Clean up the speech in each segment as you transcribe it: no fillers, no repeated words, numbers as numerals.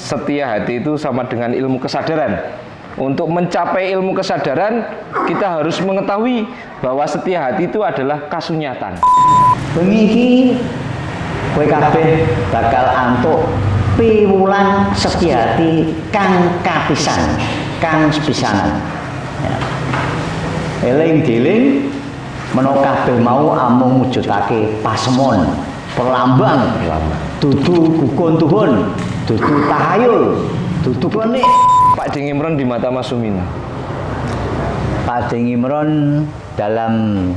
setia hati itu sama dengan ilmu kesadaran. Untuk mencapai ilmu kesadaran, kita harus mengetahui bahwa setia hati itu adalah kasunyatan. Bengi iki kowe kabeh bakal antuk piwulan setia hati kang kapisan, kang sepisanan. Ya. Eling diling menawa kabeh mau amung mujudake pasemon, pelambang, dudu gukun tuhun, dudu tahayul, dudu klenik. Pak Deng Imron di mata Mas Sumin. Pak Deng Imron dalam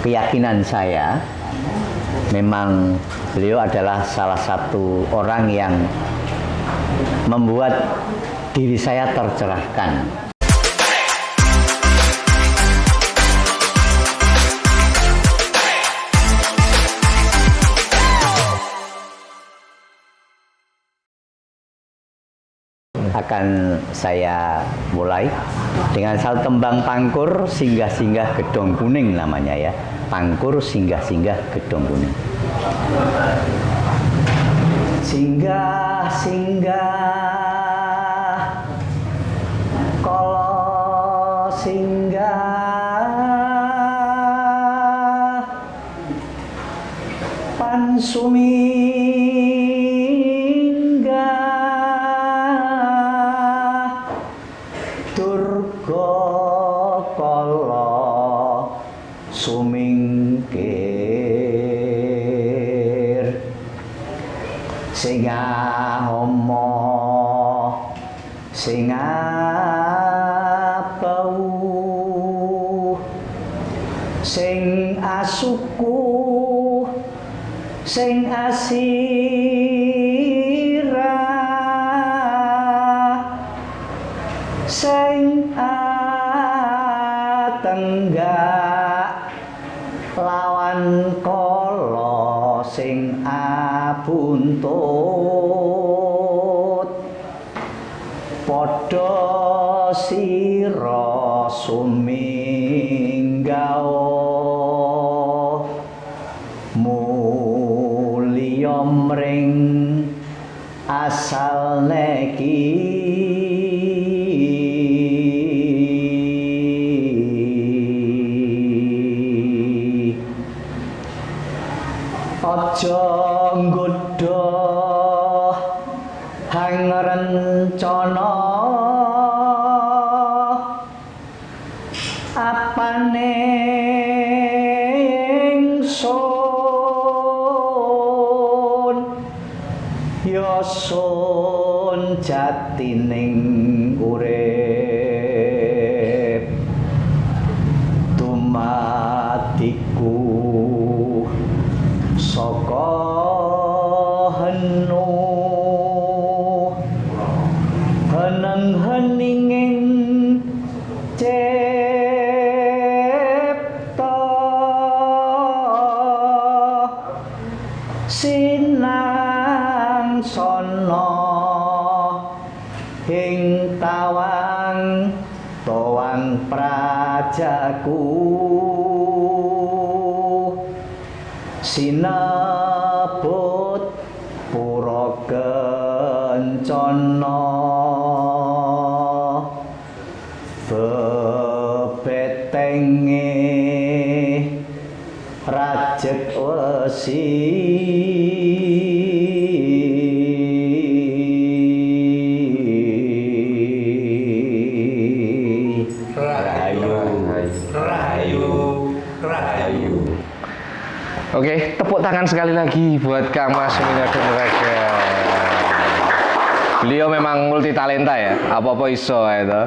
keyakinan saya memang beliau adalah salah satu orang yang membuat diri saya tercerahkan. Akan saya mulai dengan satu tembang pangkur singgah-singgah gedong kuning namanya ya. Pangkur singgah-singgah gedong kuning. Singgah-singgah kala singgah pansumi sumingkir singa homo singa bau sing asuku sing asira sing tenggak lawan kala sing abuntut padha sira suminggao mulya mring asal neki aja nggodha hang rencana apane ingsun ya sun jatining urip dumadiku saka henu heneng-heninging cipta sinang sono ing tawang tawang prajaku sinebut pura kencana bebetenge rajek wesi Oke, tepuk tangan sekali lagi buat Kang Mas Suminardo Nuraga. Beliau memang multi talenta ya, apa-apa iso itu,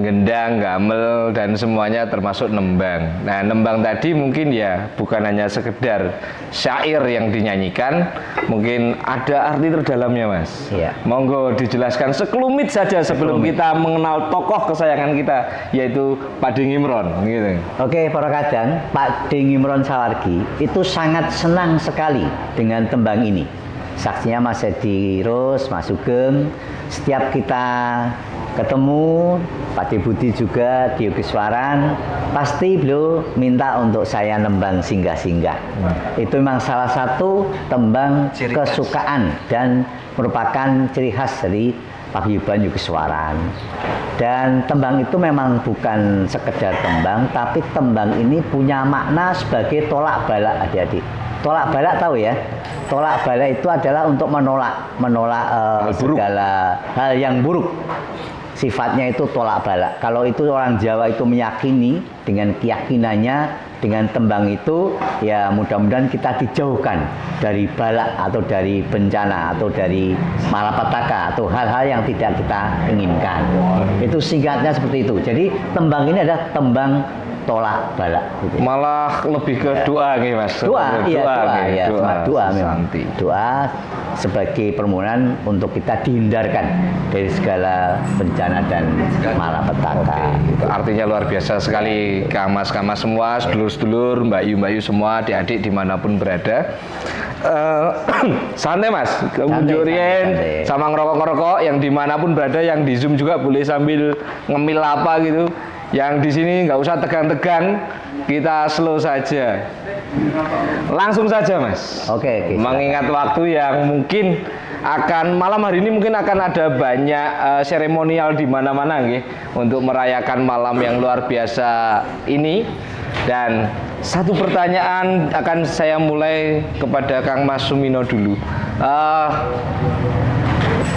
gendang, gamel dan semuanya termasuk nembang. Nah, nembang tadi mungkin ya bukan hanya sekedar syair yang dinyanyikan, mungkin ada arti terdalamnya, Mas. Iya. Monggo dijelaskan sekelumit saja sebelum kita mengenal tokoh kesayangan kita, yaitu Pak Deng Imron, gitu. Oke, para kadang, Pak Deng Imron Sawargi itu sangat senang sekali dengan tembang ini. saksinya Mas Edi Rus, Mas Sugeng. Setiap kita ketemu, Pak Budi juga di Yogiswaran, pasti beliau minta untuk saya nembang singgah-singgah. Itu memang salah satu tembang kesukaan dan merupakan ciri khas dari paguyuban Yogiswaran. Dan tembang itu memang bukan sekedar tembang, tapi tembang ini punya makna sebagai tolak balak adik-adik. Tolak balak tahu ya? Tolak balak itu adalah untuk menolak segala hal yang buruk. Sifatnya itu tolak balak. Kalau itu orang Jawa itu meyakini dengan keyakinannya, dengan tembang itu, ya mudah-mudahan kita dijauhkan dari balak atau dari bencana atau dari malapetaka atau hal-hal yang tidak kita inginkan. Itu singkatnya seperti itu. Jadi tembang ini adalah tembang tolak balak. Gitu. Malah lebih ke doa nih Mas. Doa Doa memang. Doa sebagai permohonan untuk kita dihindarkan dari segala bencana dan malapetaka. Artinya luar biasa sekali kamas-kamas semua, sedulur-sedulur, mbak-yu semua, adik-adik dimanapun berada. Santai Mas, kemunjurien sama ngerokok-ngerokok yang dimanapun berada, yang di Zoom juga boleh sambil ngemil apa gitu. Yang di sini nggak usah tegang-tegang, kita slow saja. Langsung saja Mas. Oke. Mengingat waktu yang mungkin akan malam hari ini mungkin akan ada banyak seremonial di mana-mana untuk merayakan malam yang luar biasa ini. Dan satu pertanyaan akan saya mulai kepada Kang Mas Sumino dulu.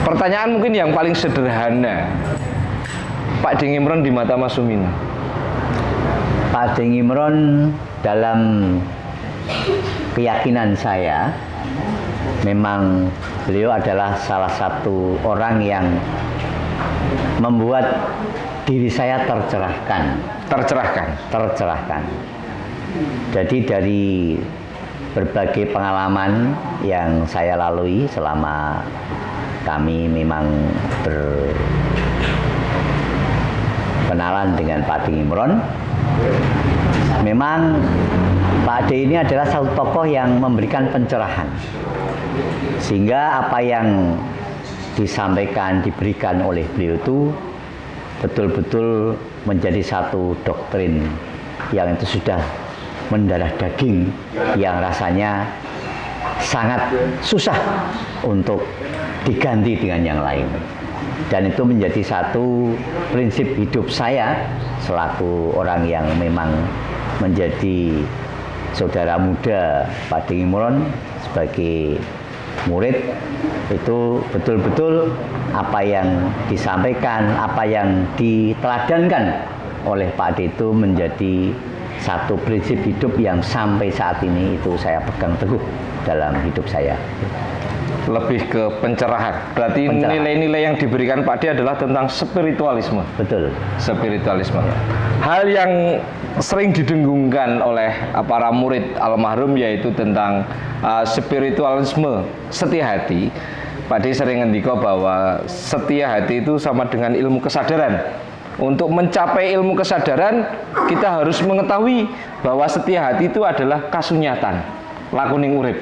Pertanyaan mungkin yang paling sederhana. Pak Deng Imron di mata Mas Sumino. Pak Deng Imron dalam keyakinan saya memang beliau adalah salah satu orang yang membuat diri saya tercerahkan. Jadi dari berbagai pengalaman yang saya lalui selama kami memang berkenalan dengan Pak Deng Imron, memang Pak Ade ini adalah satu tokoh yang memberikan pencerahan, sehingga apa yang disampaikan, diberikan oleh beliau itu betul-betul menjadi satu doktrin yang itu sudah mendarah daging, yang rasanya sangat susah untuk diganti dengan yang lain. Dan itu menjadi satu prinsip hidup saya selaku orang yang memang menjadi saudara muda Pak Deng Imron sebagai murid. Itu betul-betul apa yang disampaikan, apa yang diteladankan oleh Pak Ade itu menjadi satu prinsip hidup yang sampai saat ini itu saya pegang teguh dalam hidup saya. Lebih ke pencerahan. Berarti nilai-nilai yang diberikan Pak Ade adalah tentang spiritualisme. Betul. Spiritualisme. Hal yang sering didengungkan oleh para murid almarhum yaitu tentang spiritualisme, setia hati. Pak Ade sering ngendika bahwa setia hati itu sama dengan ilmu kesadaran. Untuk mencapai ilmu kesadaran, kita harus mengetahui bahwa setia hati itu adalah kasunyatan, lakuning urip.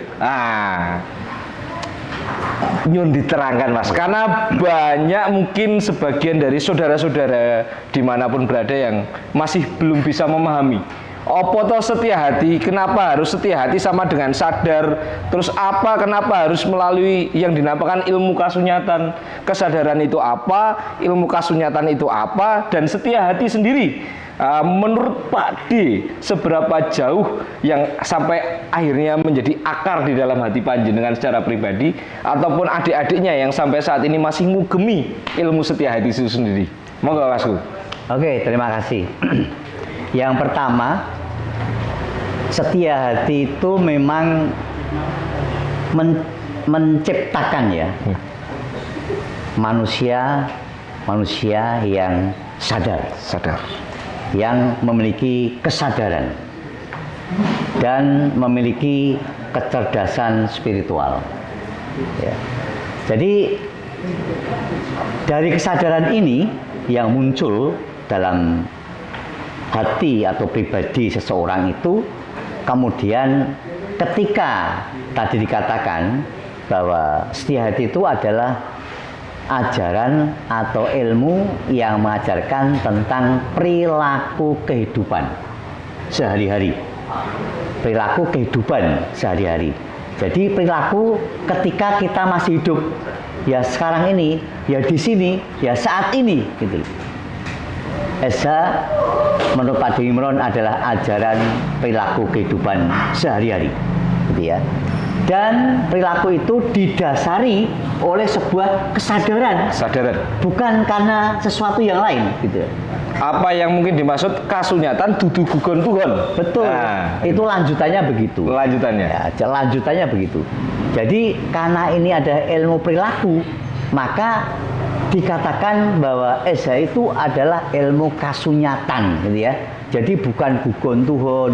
Nyun diterangkan Mas, karena banyak mungkin sebagian dari saudara-saudara dimanapun berada yang masih belum bisa memahami apa toh setia hati, kenapa harus setia hati sama dengan sadar, terus apa, kenapa harus melalui yang dinamakan ilmu kasunyatan, kesadaran itu apa, ilmu kasunyatan itu apa, dan setia hati sendiri menurut Pak D seberapa jauh yang sampai akhirnya menjadi akar di dalam hati panjenengan secara pribadi, ataupun adik-adiknya yang sampai saat ini masih ngugemi ilmu setia hati itu sendiri. Monggo Masku. Oke, terima kasih. Yang pertama, setia hati itu memang menciptakan ya manusia yang sadar, yang memiliki kesadaran dan memiliki kecerdasan spiritual. Ya. Jadi dari kesadaran ini yang muncul dalam hati atau pribadi seseorang itu, kemudian ketika tadi dikatakan bahwa setia hati itu adalah ajaran atau ilmu yang mengajarkan tentang perilaku kehidupan sehari-hari. Perilaku kehidupan sehari-hari. Jadi perilaku ketika kita masih hidup, ya sekarang ini, ya di sini, ya saat ini, gitu. Esa menurut Pak Dewi Imron adalah ajaran perilaku kehidupan sehari-hari, gitu ya. Dan perilaku itu didasari oleh sebuah kesadaran, bukan karena sesuatu yang lain, gitu. Apa yang mungkin dimaksud kasunyatan dudu gugon Tuhan. Betul. Nah, itu lanjutannya begitu. Lanjutannya. Ya, lanjutannya begitu. Jadi karena ini ada ilmu perilaku, maka dikatakan bahwa esa itu adalah ilmu kasunyatan, gitu ya. Jadi bukan gugon Tuhan,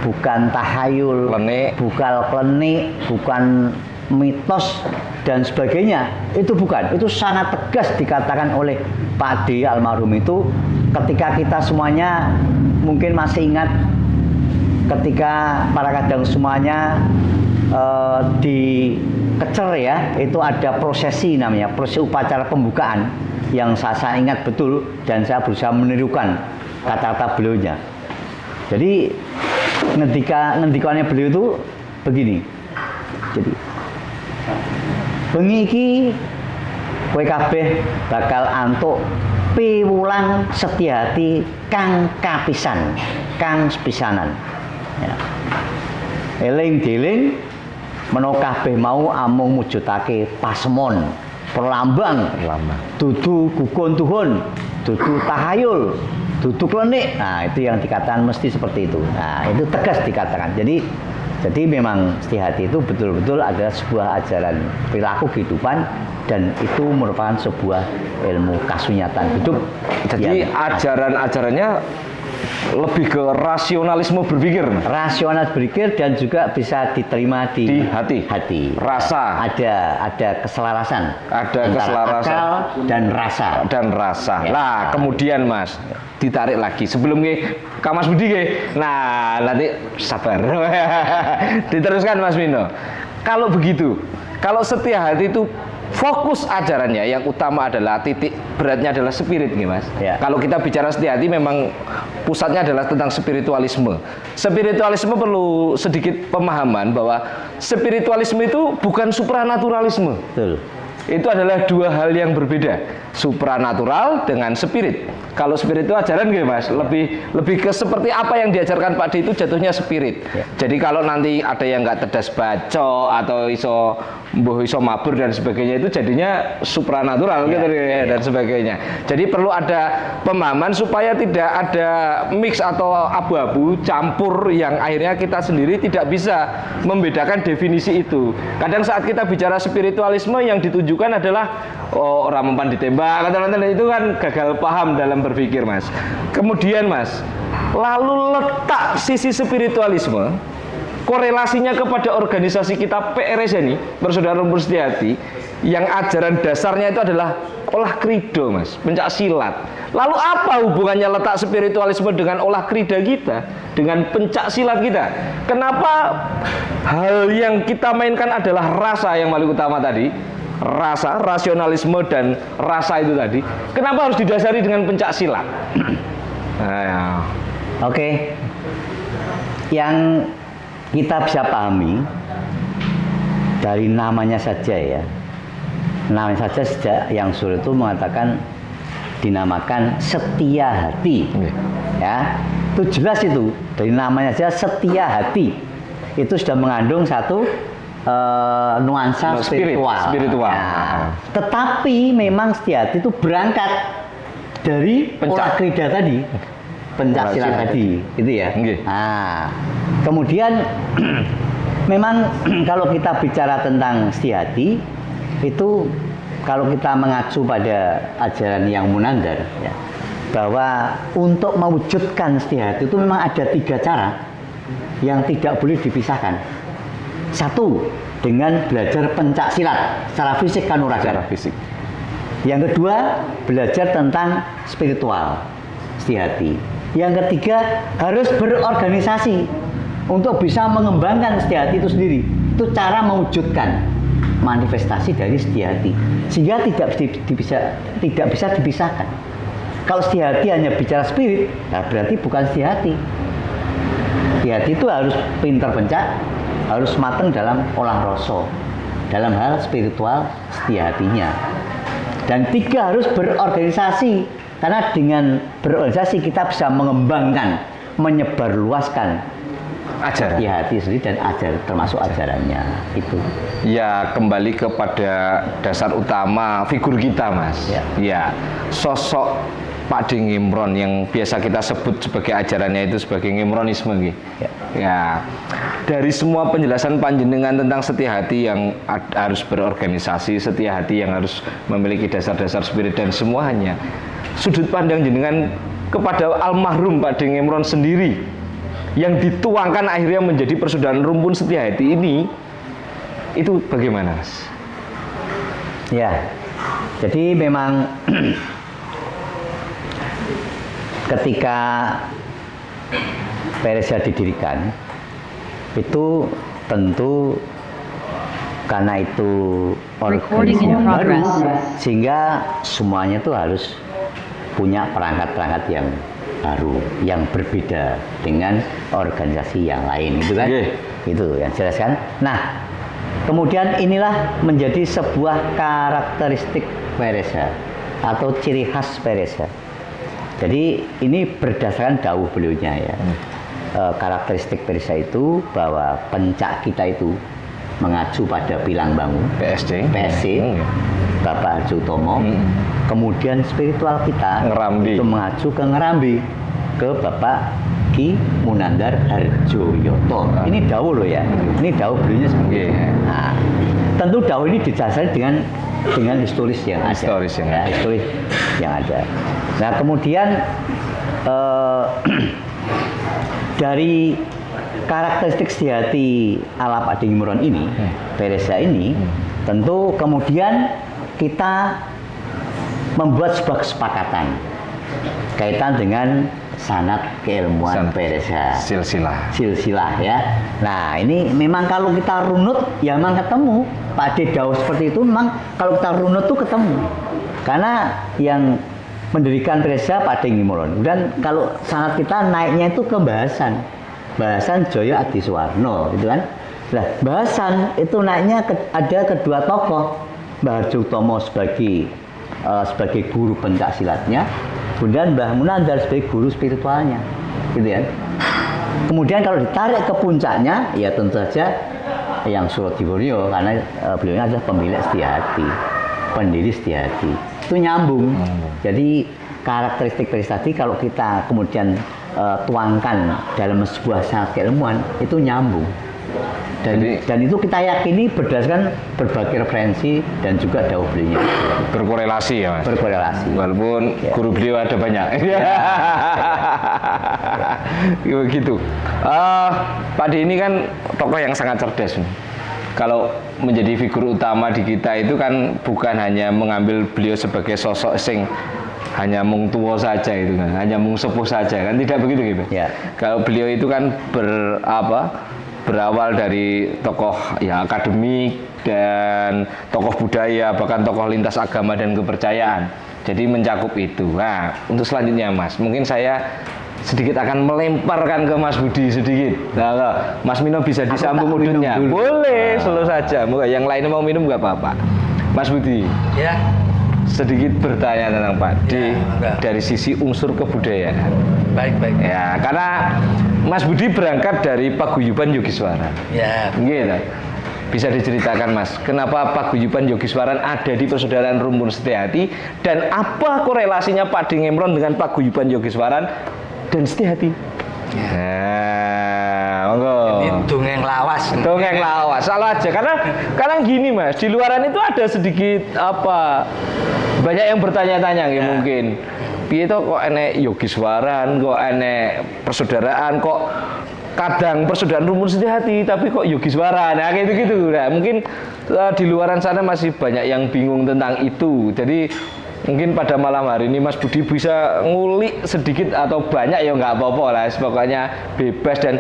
bukan tahayul, bukan klenik, bukan mitos dan sebagainya. Itu bukan. Itu sangat tegas dikatakan oleh Pak D almarhum itu ketika kita semuanya mungkin masih ingat ketika para kadang semuanya di Kecer ya, itu ada prosesi namanya, prosesi upacara pembukaan yang saya ingat betul dan saya berusaha menirukan kata-kata beliaunya. Jadi ngendikannya beliau itu begini. Jadi bengi iki kowe kabeh bakal antuk piwulang setia hati kang kapisan, kang sepisanan. Ya. Eling deling menawa kabeh mau amung mujudake pasemon, perlambang, dudu gugon Tuhan, dudu tahayul, dudu klenik. Nah, itu yang dikatakan mesti seperti itu. Nah, itu tegas dikatakan. Jadi memang setia hati itu betul-betul adalah sebuah ajaran perilaku kehidupan dan itu merupakan sebuah ilmu kasunyatan hidup. Jadi ajaran-ajarannya lebih ke rasionalisme berpikir. Rasional berpikir dan juga bisa diterima di hati. Rasa. Ada keselarasan. Ada keselarasan. Akal dan rasa. Ya. Nah, kemudian Mas, ditarik lagi sebelum ke Mas Budi ke. Nah, nanti sabar. Diteruskan Mas Mino. Kalau begitu, kalau setia hati itu fokus ajarannya yang utama adalah titik beratnya adalah spirit nih Mas. Ya. Kalau kita bicara setia hati memang pusatnya adalah tentang spiritualisme. Spiritualisme perlu sedikit pemahaman bahwa spiritualisme itu bukan supranaturalisme. Betul. Itu adalah dua hal yang berbeda. Supranatural dengan spirit. Kalau spirit itu ajaran gitu Mas, lebih ke seperti apa yang diajarkan Pak D itu jatuhnya spirit. Ya. Jadi kalau nanti ada yang nggak tedas baco atau iso mabur dan sebagainya itu jadinya supranatural gitu dan sebagainya. Jadi perlu ada pemahaman supaya tidak ada mix atau abu-abu campur yang akhirnya kita sendiri tidak bisa membedakan definisi itu. Kadang saat kita bicara spiritualisme yang ditunjukkan adalah orang mempan ditembak kata-kata itu kan gagal paham dalam berpikir Mas. Kemudian Mas, lalu letak sisi spiritualisme korelasinya kepada organisasi kita PRS ini, Persaudaraan Rumpun Setia Hati, yang ajaran dasarnya itu adalah olah krido Mas, pencak silat. Lalu apa hubungannya letak spiritualisme dengan olah krida kita, dengan pencak silat kita? Kenapa hal yang kita mainkan adalah rasa yang paling utama tadi? Rasa, rasionalisme dan rasa itu tadi. Kenapa harus didasari dengan pencak silat? Nah, ya. Oke. Yang kita bisa pahami dari namanya saja ya. Namanya saja sejak yang sulit itu mengatakan dinamakan setia hati. Ya. Itu jelas itu. Dari namanya saja setia hati. Itu sudah mengandung satu nuansa spiritual. Nah, tetapi memang setia hati itu berangkat dari olah krida tadi, pencak silat tadi, gitu ya. Nah, kemudian memang kalau kita bicara tentang setia hati itu kalau kita mengacu pada ajaran yang munandar, ya, bahwa untuk mewujudkan setia hati itu memang ada 3 cara yang tidak boleh dipisahkan. Satu, dengan belajar pencak silat secara fisik kanuragan. Secara fisik. Yang kedua, belajar tentang spiritual, setia hati. Yang ketiga, harus berorganisasi untuk bisa mengembangkan setia hati itu sendiri. Itu cara mewujudkan manifestasi dari setia hati, sehingga tidak bisa dipisahkan. Kalau setia hati hanya bicara spirit, nah berarti bukan setia hati. Setia hati itu harus pintar pencak, harus matang dalam olah rasa, dalam hal spiritual setia hatinya. Dan 3 harus berorganisasi, karena dengan berorganisasi kita bisa mengembangkan, menyebarluaskan Ajaran. setia hati sendiri dan termasuk ajarannya itu. Ya, kembali kepada dasar utama figur kita, Mas. Ya, sosok Pak D. Ngimron yang biasa kita sebut sebagai ajarannya itu sebagai Ngimronisme gitu. Ya, dari semua penjelasan panjenengan tentang setia hati yang harus berorganisasi, setia hati yang harus memiliki dasar-dasar spirit dan semuanya, sudut pandang jenengan kepada almarhum Pak D. Ngimron sendiri yang dituangkan akhirnya menjadi persaudaraan rumpun setia hati ini, itu bagaimana, Mas? Ya, jadi memang ketika Peresia didirikan, itu tentu karena itu organisasi yang baru, sehingga semuanya itu harus punya perangkat-perangkat yang baru, yang berbeda dengan organisasi yang lain, itu kan? Itu yang jelas kan? Nah, kemudian inilah menjadi sebuah karakteristik Peresia atau ciri khas Peresia. Jadi ini berdasarkan dawuh beliaunya ya. Karakteristik Peresia itu bahwa pencak kita itu mengacu pada Pilang Bangu, PSC, Bapak Harjotomo. Kemudian spiritual kita Ngerambi. itu mengacu ke Ngerambi, ke Bapak Ki Munandar Harjoyoto. Ini dawuh loh ya. Ini dawuh beliaunya seperti itu. Nah, tentu dawuh ini didasari dengan historis yang ada. Historis yang ada. Nah, kemudian dari karakteristik setia hati ala Pak D. Ngimron ini, Peresia ini, tentu kemudian kita membuat sebuah kesepakatan kaitan dengan sanad keilmuan Peresia. Silsilah ya. Nah, ini memang kalau kita runut ya memang ketemu. Pak D. dawuh seperti itu memang kalau kita runut tuh ketemu. Karena yang mendirikan Peresia Pak D. Ngimron. Dan kalau sanad kita naiknya itu ke bahasan Joyo Adisuwarno gitu kan. Nah, bahasan itu naiknya ada kedua tokoh, Mbah Harjotomo sebagai guru pencak silatnya, kemudian Mbah Munandar sebagai guru spiritualnya, gitu ya. Kemudian kalau ditarik ke puncaknya, ya tentu saja yang Surodiwiryo, karena beliau adalah pemilik setia hati, pendiri setia hati, itu nyambung. Jadi karakteristik prestasi kalau kita kemudian tuangkan dalam sebuah sanad keilmuan itu nyambung. Dan itu kita yakini berdasarkan berbagai referensi dan juga dawuh beliaunya. Berkorelasi ya, Mas? Berkorelasi. Walaupun guru beliau ada banyak. Begitu. Pak D ini kan tokoh yang sangat cerdas. Kalau menjadi figur utama di kita itu kan bukan hanya mengambil beliau sebagai sosok sing hanya mung tua saja itu kan, hanya mung sepuh saja kan, tidak begitu gitu. Ya. Kalau beliau itu kan berawal dari tokoh ya akademik dan tokoh budaya, bahkan tokoh lintas agama dan kepercayaan. Jadi mencakup itu. Nah, untuk selanjutnya Mas, mungkin saya sedikit akan melemparkan ke Mas Budi sedikit. Nah, Mas Mino bisa disambung udutnya. Boleh, selalu saja. Yang lain mau minum nggak apa-apa. Mas Budi. Ya. Sedikit bertanya tentang Pak D dari sisi unsur kebudayaan. Baik. Ya, karena Mas Budi berangkat dari Paguyuban Yogiswaran. Ya. Gitu. Bisa diceritakan Mas, kenapa Paguyuban Yogiswaran ada di Persaudaraan Rumpun Setia Hati dan apa korelasinya Pak D. Ngimron dengan Paguyuban Yogiswaran dan Setia Hati? Ya. Nah, monggo. Ini dongeng lawas. Dongeng lawas, salah aja karena gini Mas, di luaran itu ada sedikit banyak yang bertanya-tanya ya. Mungkin. Piye to kok enek Yogiswaran, kok enek persaudaraan, kok kadang Persaudaraan Rumpun Setia Hati tapi kok Yogiswaran. Nah, gitu-gitu. Nah, mungkin di luaran sana masih banyak yang bingung tentang itu. Jadi mungkin pada malam hari ini Mas Budi bisa ngulik sedikit atau banyak ya nggak apa-apa lah, pokoknya bebas dan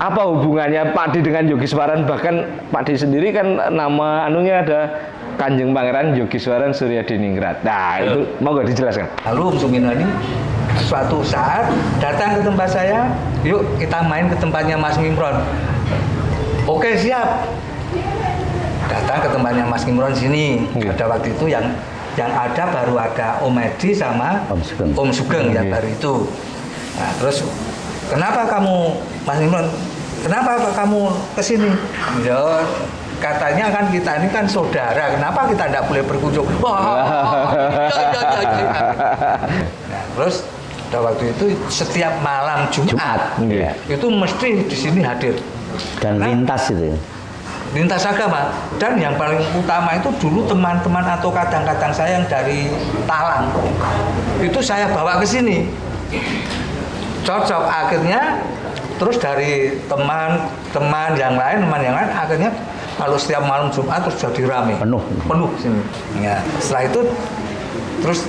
apa hubungannya Pak Di dengan Yogiswaran? Bahkan Pak Di sendiri kan nama anunya ada Kanjeng Pangeran Yogiswaran Surya Diningrat. Nah, itu mau gak dijelaskan? Lalu Om Sumino ini suatu saat datang ke tempat saya, yuk kita main ke tempatnya Mas Ngimron. Oke, siap. Datang ke tempatnya Mas Ngimron sini. Pada waktu itu yang ada baru ada Om Edi sama Om Sugeng yang baru itu. Nah, terus kenapa kamu Mas Ngimron? Kenapa kamu kesini? Ya, katanya kan kita ini kan saudara. Kenapa kita tidak boleh berkunjung? Nah, terus pada waktu itu setiap malam Jumat. Itu mesti di sini hadir. Dan lintas itu. Lintas agama. Dan yang paling utama itu dulu teman-teman atau kadang-kadang saya yang dari Talang itu saya bawa ke sini. Cocok akhirnya. Terus dari teman yang lain akhirnya kalau setiap malam Jumat terus jadi rame. Penuh sini. Ya, setelah itu terus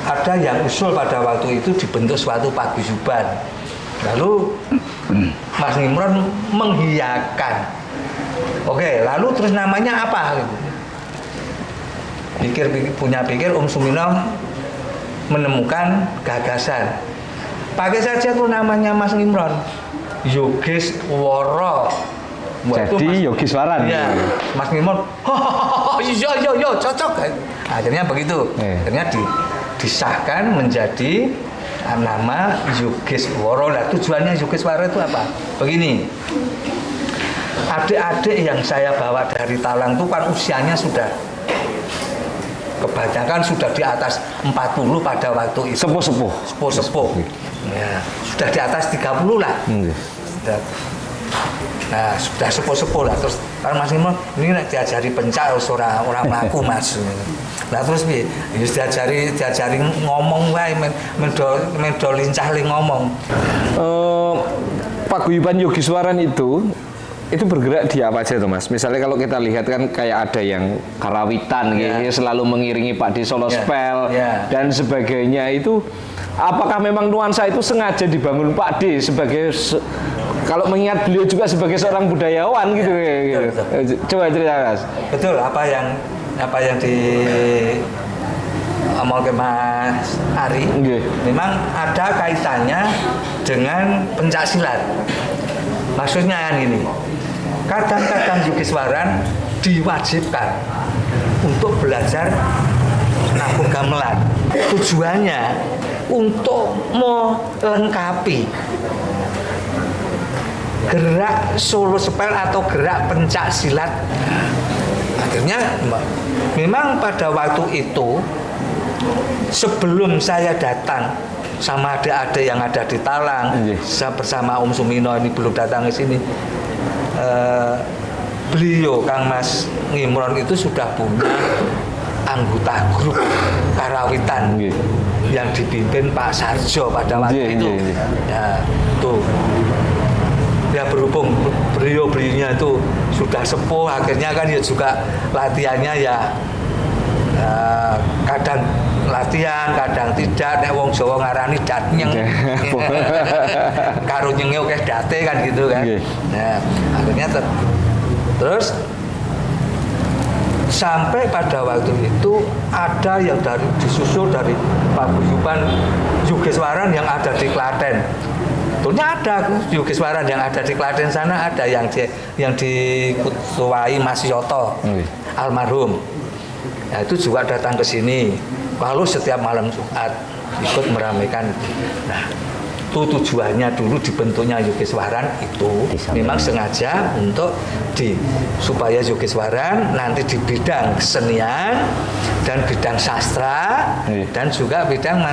ada yang usul pada waktu itu dibentuk suatu paguyuban. Lalu Mas Ngimron menghiyakan. Oke, lalu terus namanya apa gitu. Pikir Om Sumino menemukan gagasan. Pakai saja tuh namanya Mas Ngimron, Yogiswara. Jadi Yogiswaran. Iya, Mas Ngimron. Yo, cocok. Akhirnya begitu. Akhirnya disahkan menjadi nama Yogiswara. Nah, tujuannya Yogiswara itu apa? Begini. Adik-adik yang saya bawa dari Talang itu kan usianya sudah kebanyakan sudah di atas 40 pada waktu itu. Sepuh. Ya, sudah di atas 30 lah. Nah, sudah sepuh lah. Terus kan Mas Ngimron ini diajari pencak orang mlaku Mas. Nah, terus piye? Ya diajari ngomong wae medo lincah ngomong. Paguyuban Yogiswaran itu bergerak di apa aja tuh Mas? Misalnya kalau kita lihat kan kayak ada yang karawitan gitu, selalu mengiringi Pak Di Solo Spell dan sebagainya itu. Apakah memang nuansa itu sengaja dibangun Pak Di sebagai kalau mengingat beliau juga sebagai seorang budayawan gitu? Coba cerita Mas. Betul, apa yang di omongke Mas Ari memang ada kaitannya dengan pencaksilat. Maksudnya yang ini, kadang-kadang Yogiswaran diwajibkan untuk belajar nabung gamelan. Tujuannya untuk melengkapi gerak solo spell atau gerak pencak silat. Akhirnya memang pada waktu itu sebelum saya datang sama adik-adik yang ada di Talang, saya bersama Om Sumino ini belum datang ke sini. Beliau Kang Mas Ngimron itu sudah punya anggota grup karawitan yang dipimpin Pak Sarjo pada waktu itu. Ya, tuh. Ya berhubung beliau-beliaunya itu sudah sepuh, akhirnya kan ya juga latihannya ya kadang latihan, kadang tidak. Nek wong Jawa ngarani datnyeng. Karo nyenge oke date kan gitu kan. Nah, akhirnya terus sampai pada waktu itu ada yang disusul dari paguyuban Yogiswaran yang ada di Klaten. Tentunya ada Yogiswaran yang ada di Klaten sana, ada yang diketuai Mas Yoto almarhum. Nah, itu juga datang ke sini. Lalu setiap malam Jumat ikut meramaikan. Nah, itu tujuannya dulu dibentuknya Yogiswaran itu memang sengaja untuk supaya Yogiswaran nanti di bidang kesenian dan bidang sastra dan juga bidang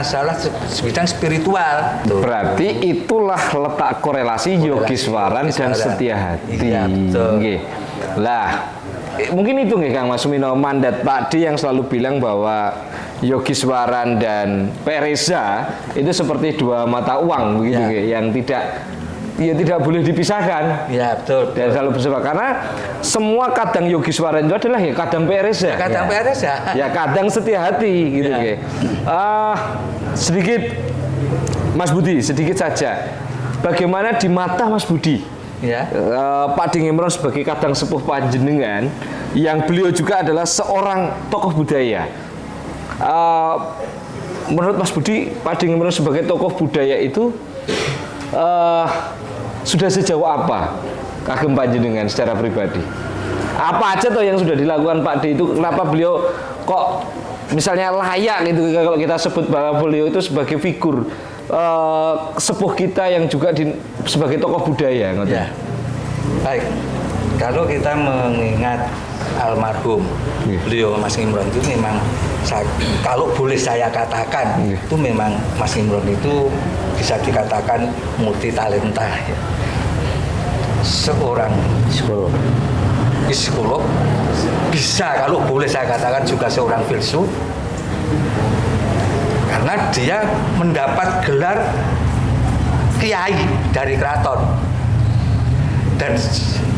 bidang spiritual. Berarti itulah letak korelasi Yogiswaran dan Setiahati. Iya, betul. Lah, mungkin itu nih Kang Mas Sumino, mandat Pak Di yang selalu bilang bahwa Yogiswaran dan Pereza itu seperti dua mata uang begitu yang tidak boleh dipisahkan. Ya, betul. Dan selalu bersama karena semua kadang Yogiswaran itu adalah ya kadang Pereza. Kadang Pereza. Ya kadang Setiahati gitu Sedikit Mas Budi, sedikit saja. bagaimana di mata Mas Budi Ya. Pak Ding Imron sebagai kadang sepuh panjenengan, yang beliau juga adalah seorang tokoh budaya. Menurut Mas Budi, Pak Ding Imron sebagai tokoh budaya itu sudah sejauh apa kagem panjenengan secara pribadi? Apa aja toh yang sudah dilakukan Pak D itu? Kenapa beliau kok misalnya layak gitu kalau kita sebut bahwa beliau itu sebagai figur sepuh kita yang juga sebagai tokoh budaya? Ya. Baik. Kalau kita mengingat almarhum beliau Mas Imron itu memang kalau boleh saya katakan itu memang Mas Imron itu bisa dikatakan multi talenta ya. Seorang psikolog, bisa kalau boleh saya katakan juga seorang filsuf, karena dia mendapat gelar kiai dari keraton, dan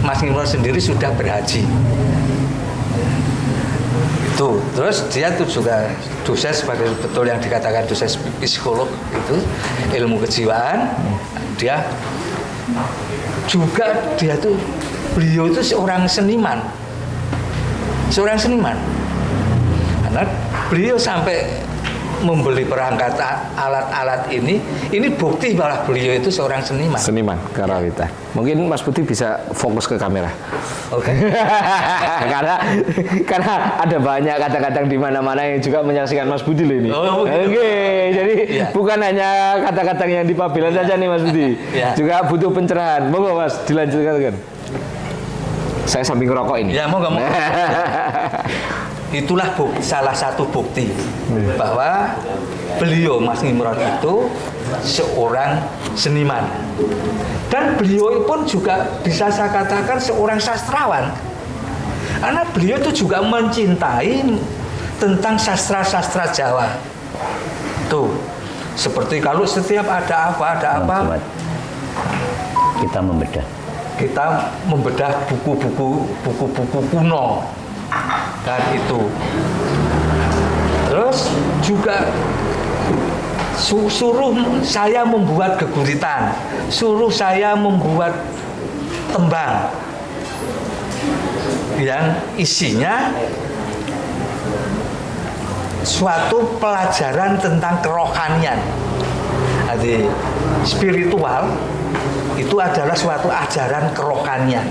Mas Imron sendiri sudah berhaji. Itu terus dia tuh juga dosen sebagai betul yang dikatakan dosen psikolog itu ilmu kejiwaan. Dia tuh beliau itu seorang seniman, karena beliau sampai membeli perangkat alat-alat ini bukti bahwa beliau itu seorang seniman karawita. Mungkin Mas Budi bisa fokus ke kamera. Oke. karena ada banyak kata-kata di mana-mana yang juga menyaksikan Mas Budi loh ini. Oh, Oke, jadi ya. bukan hanya kata-kata yang di pabelan saja nih Mas Budi. Ya. Juga butuh pencerahan. Monggo Mas, dilanjutkan. Saya sambil ngerokok ini. Ya, mau. Itulah salah satu bukti bahwa beliau Mas Imron itu seorang seniman, dan beliau pun juga bisa saya katakan seorang sastrawan, karena beliau itu juga mencintai tentang sastra-sastra Jawa. Tuh, seperti kalau setiap ada apa kita membedah buku-buku kuno. Dan itu terus juga suruh saya membuat geguritan, suruh saya membuat tembang yang isinya suatu pelajaran tentang kerohanian. Jadi spiritual itu adalah suatu ajaran kerohanian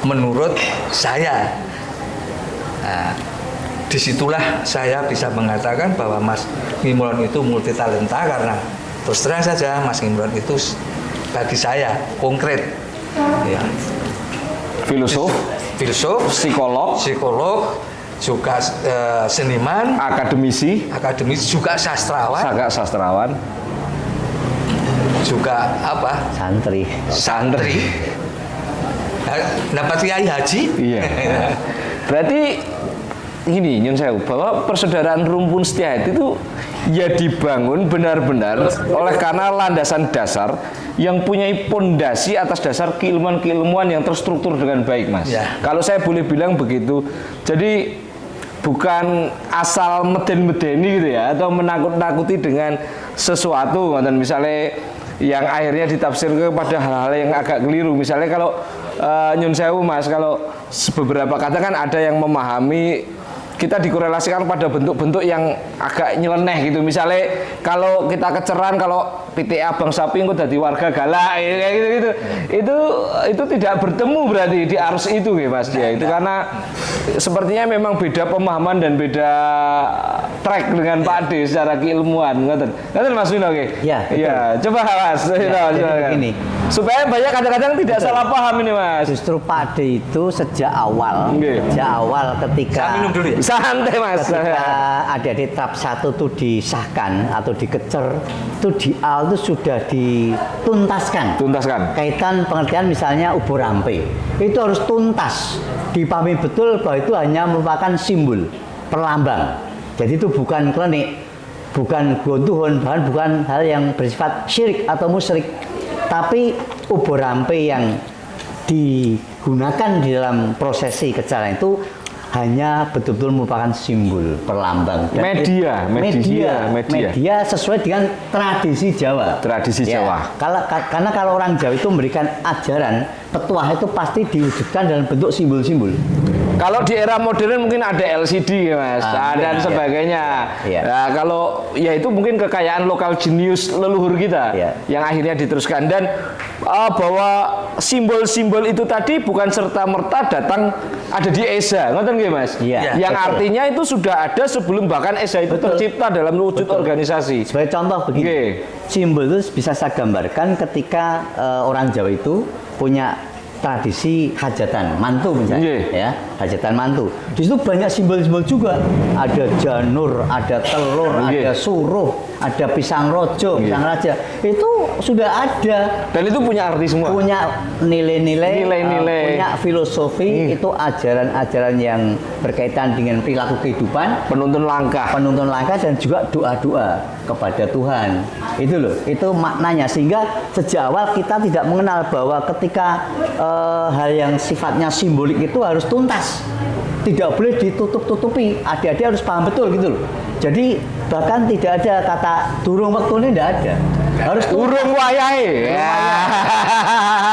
menurut saya. Nah, disitulah saya bisa mengatakan bahwa Mas Imron itu multi talenta, karena terus terang saja Mas Imron itu bagi saya konkret ya. Filosof, psikolog, juga seniman, akademisi juga sastrawan, juga apa? Santri. Dapat kiai haji. Iya. Berarti gini, Nyun Sewu, bahwa persaudaraan Rumpun Setiahati itu ya dibangun benar-benar oleh karena landasan dasar yang punya pondasi atas dasar keilmuan-keilmuan yang terstruktur dengan baik, Mas. Ya. Kalau saya boleh bilang begitu. Jadi bukan asal meden-medeni gitu ya, atau menakut-nakuti dengan sesuatu, dan misalnya yang akhirnya ditafsir kepada hal-hal yang agak keliru. Misalnya kalau Nyun Sewu Mas, kalau beberapa kata kan ada yang memahami kita dikorelasikan pada bentuk-bentuk yang agak nyeleneh gitu. Misalnya kalau kita keceran, kalau PTA Bang Sapi itu jadi warga galak kayak gitu. Itu tidak bertemu berarti di arus itu ya Mas ya. Itu karena sepertinya memang beda pemahaman dan beda track dengan Pak Ade secara keilmuan. Ngoten Mas Wino oke. Iya, coba Mas. Begini. Supaya banyak kadang-kadang tidak salah paham ini Mas. Justru Pak Ade itu sejak awal ketika saya minum dulu ya. Santai Mas. Ketika adik-adik TAP 1 itu disahkan atau dikecer, itu di awal itu sudah dituntaskan. Kaitan pengertian misalnya ubur rampe, itu harus tuntas, dipahami betul bahwa itu hanya merupakan simbol, perlambang. Jadi itu bukan klenik, bukan gontuhun, bahkan bukan hal yang bersifat syirik atau musyrik. Tapi ubur rampe yang digunakan di dalam prosesi kecaran itu hanya betul-betul merupakan simbol perlambang. Dan media sesuai dengan tradisi Jawa. Tradisi Jawa. Karena kalau orang Jawa itu memberikan ajaran, petuah itu pasti diwujudkan dalam bentuk simbol-simbol. Kalau di era modern mungkin ada LCD ya Mas, dan sebagainya. Ya. Nah, kalau ya itu mungkin kekayaan lokal jenius leluhur kita yang akhirnya diteruskan, dan bahwa simbol-simbol itu tadi bukan serta merta datang ada di ESA, ngerti nggak Mas? Ya, yang betul. artinya itu sudah ada sebelum bahkan ESA itu tercipta dalam wujud organisasi. Sebagai contoh begini, simbol itu bisa saya gambarkan ketika orang Jawa itu punya tradisi hajatan mantu misalnya, ya, hajatan mantu. Di situ banyak simbol-simbol juga. Ada janur, ada telur, ada suruh, ada pisang rojo, pisang raja. Itu sudah ada. Dan itu punya arti semua. Punya nilai-nilai, punya filosofi, itu ajaran-ajaran yang berkaitan dengan perilaku kehidupan, penuntun langkah dan juga doa-doa kepada Tuhan. Itu loh, itu maknanya. Sehingga sejak awal kita tidak mengenal bahwa ketika hal yang sifatnya simbolik itu harus tuntas, tidak boleh ditutup-tutupi. Adik-adik harus paham betul gitu loh. Jadi bahkan tidak ada kata durung waktu ini, tidak ada. Harus urung wayahe.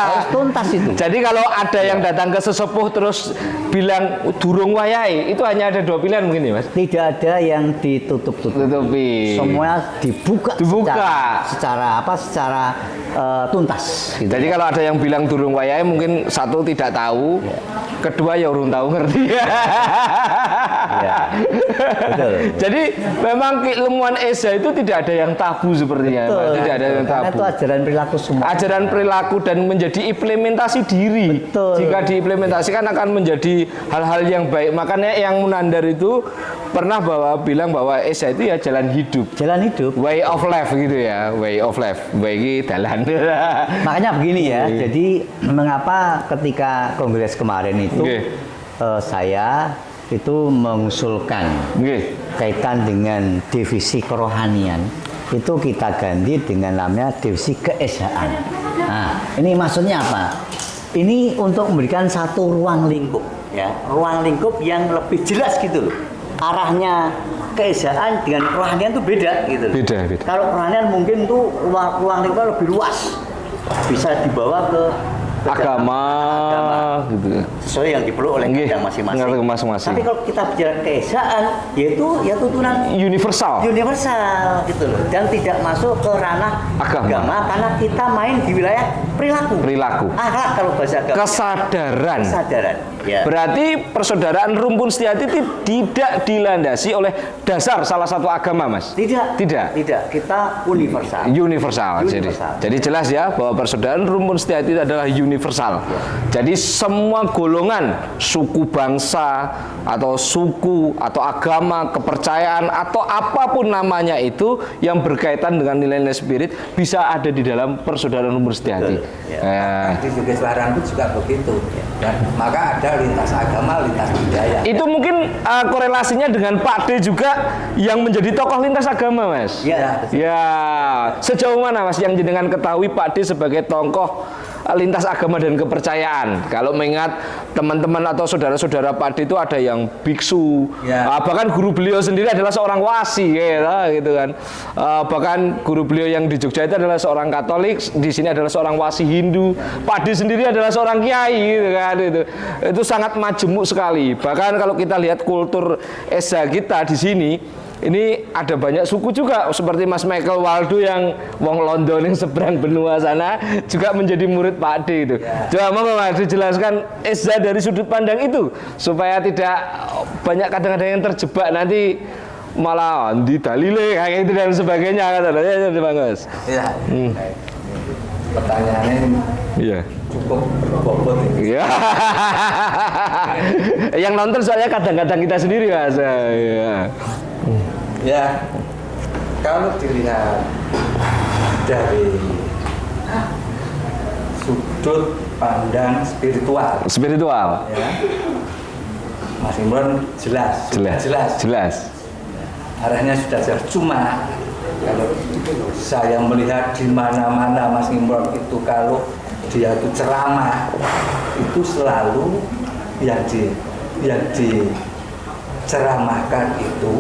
Harus tuntas itu. Jadi kalau ada yang datang ke sesepuh terus bilang durung wayahe, itu hanya ada dua pilihan mungkin ya Mas. Tidak ada yang ditutup-tutupi. Semua dibuka. Secara tuntas. Gitu. Jadi kalau ada yang bilang durung wayahe, mungkin satu tidak tahu, kedua ya urung tahu ngerti. Betul. Jadi memang keilmuan ESA itu tidak ada yang tabu sepertinya. Betul. Tidak ada yang tabu. Karena itu ajaran perilaku semua. Ajaran perilaku dan menjadi implementasi diri. Betul. Jika diimplementasikan akan menjadi hal-hal yang baik. Makanya yang Munandar itu pernah bilang bahwa ESA itu ya jalan hidup. Jalan hidup. Way of life gitu ya. Way of life. Bagi dalan. Makanya begini ya. Jadi mengapa ketika kongres kemarin itu saya itu mengusulkan kaitan dengan divisi kerohanian itu kita ganti dengan namanya divisi keesaan. Nah, ini maksudnya apa? Ini untuk memberikan satu ruang lingkup, ya, ruang lingkup yang lebih jelas gitu loh. Arahnya keesaan dengan kerohanian itu beda gitu loh. Beda. Kalau kerohanian mungkin tuh ruang lingkupnya lebih luas, bisa dibawa ke agama gitu. Sesuai yang dipeluk oleh yang masing-masing. Tapi kalau kita bicara keesaan, yaitu ya tuntunan universal gitu loh, dan tidak masuk ke ranah agama karena kita main di wilayah perilaku. Akhlak kalau bahasa agama. Kesadaran. Ya. Berarti persaudaraan Rumpun Setiati tidak dilandasi oleh dasar salah satu agama, Mas? Tidak. Kita universal. Jadi jelas ya bahwa persaudaraan Rumpun Setiati itu adalah universal. Jadi semua golongan, suku bangsa atau suku atau agama, kepercayaan atau apapun namanya itu yang berkaitan dengan nilai-nilai spirit bisa ada di dalam persaudaraan Rumpun Setiati. Di Yogeswaran pun juga begitu. Dan maka ada lintas agama, lintas budaya. Itu mungkin korelasinya dengan Pak D juga yang menjadi tokoh lintas agama, Mas. Ya, sejauh mana Mas yang jenengan ketahui Pak D sebagai tokoh lintas agama dan kepercayaan? Kalau mengingat teman-teman atau saudara-saudara Pak D itu ada yang biksu, bahkan guru beliau sendiri adalah seorang wasi, gitu kan. Bahkan guru beliau yang di Jogja itu adalah seorang Katolik, di sini adalah seorang wasi Hindu. Pak D sendiri adalah seorang kiai, gitu kan. Itu sangat majemuk sekali. Bahkan kalau kita lihat kultur Esa kita di sini, ini ada banyak suku juga seperti Mas Michael Waldo yang wong London yang seberang benua sana juga menjadi murid Pak D itu. Coba mau Mas dijelaskan Esa dari sudut pandang itu supaya tidak banyak kadang-kadang yang terjebak nanti malah di dalile kayak itu dan sebagainya katanya Mas. Iya. Pertanyaannya cukup berbobot. Iya. Yang nonton soalnya kadang-kadang kita sendiri Mas. Ya, kalau dilihat dari sudut pandang spiritual, ya, Mas Imron jelas. Arahnya sudah jelas. Cuma kalau saya melihat di mana-mana Mas Imron itu kalau dia itu ceramah itu selalu yang ceramahkan itu